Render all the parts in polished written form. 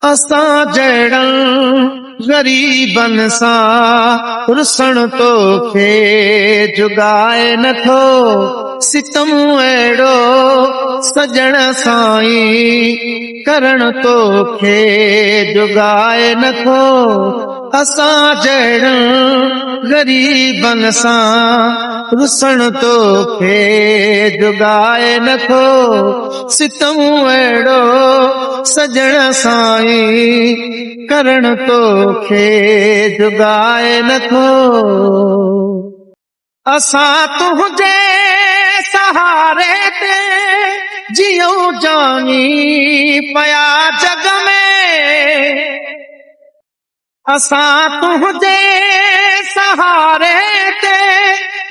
असां जहिड़नि ग़रीबनि सां रुसण तोखे जुगाए नथो, सितम अहिड़ो सजण साईं करण तोखे जुगाए नथो। असां जहिड़नि ग़रीबनि सां रुसण तोखे जुगाए नथो, सितम अहिड़ो सजण साईं करण तोखे जुगाए नथो। असां तुंहिंजे सहारे ते जियूं जानी पया जग में, असां तुंहिंजे सहारे ते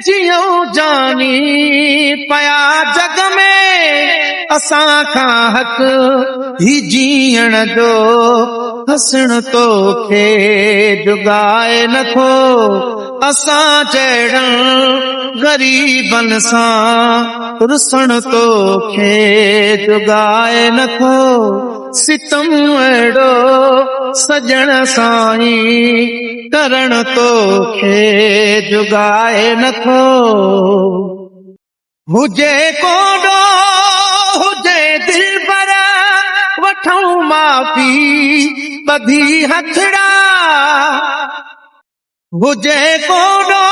जियूं जानी पया जग में। असां खां हक़ ही जीअण जो हसण तोखे जुगाए नथो। असां जहिड़नि ग़रीबनि सां रुसण तोखे जुगाए नथो, सितम अहिड़ो सजण साईं करण तोखे जुगाए नथो। हुजे कोडो हुजे दिलबर वठूं माफ़ी ॿधी हथड़ा, हुजे कोडो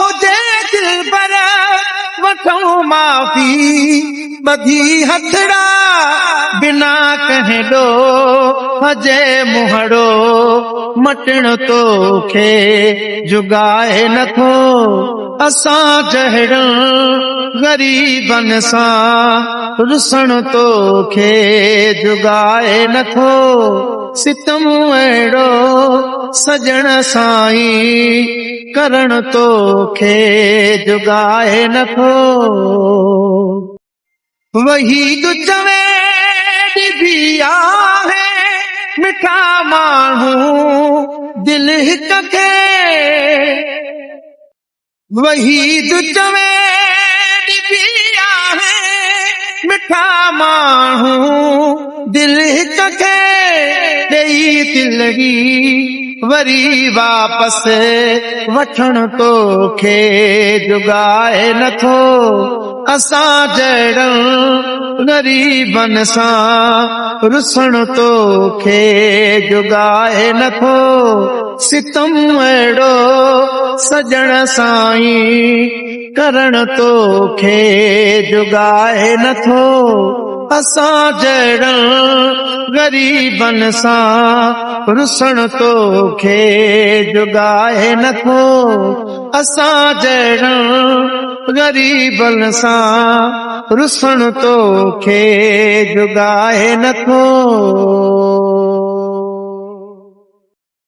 हुजे दिलबर वठूं माफ़ी ॿधी हथड़ा। बिना कंहिं ॾोह जे मुहड़ो मटण तोखे जुगाए नथो। असां जहिड़नि ग़रीबनि सां रुसण तोखे जुगाए नथो, सितम अहिड़ो सजण साईं करण तोखे जुगाए नथो। वहीद चवे ॾिबी आहे मिठा माण्हू दिल हिक खे, वहीद चवे ॾिबी आहे मिठा माण्हू दिल हिक खे, ॾेई दिलगी वरी वापसि वठण तोखे जुगाए नथो। असां जहिड़नि ग़रीबनि सां रुसण तोखे जुगाए नथो, सितम अहिड़ो सजण साईं करण तोखे जुगाए नथो। असां जहिड़नि ग़रीबनि सां रुसण तोखे जुगाए नथो, असां जहिड़नि ग़रीबनि सां रुसण तोखे जुगाए नथो।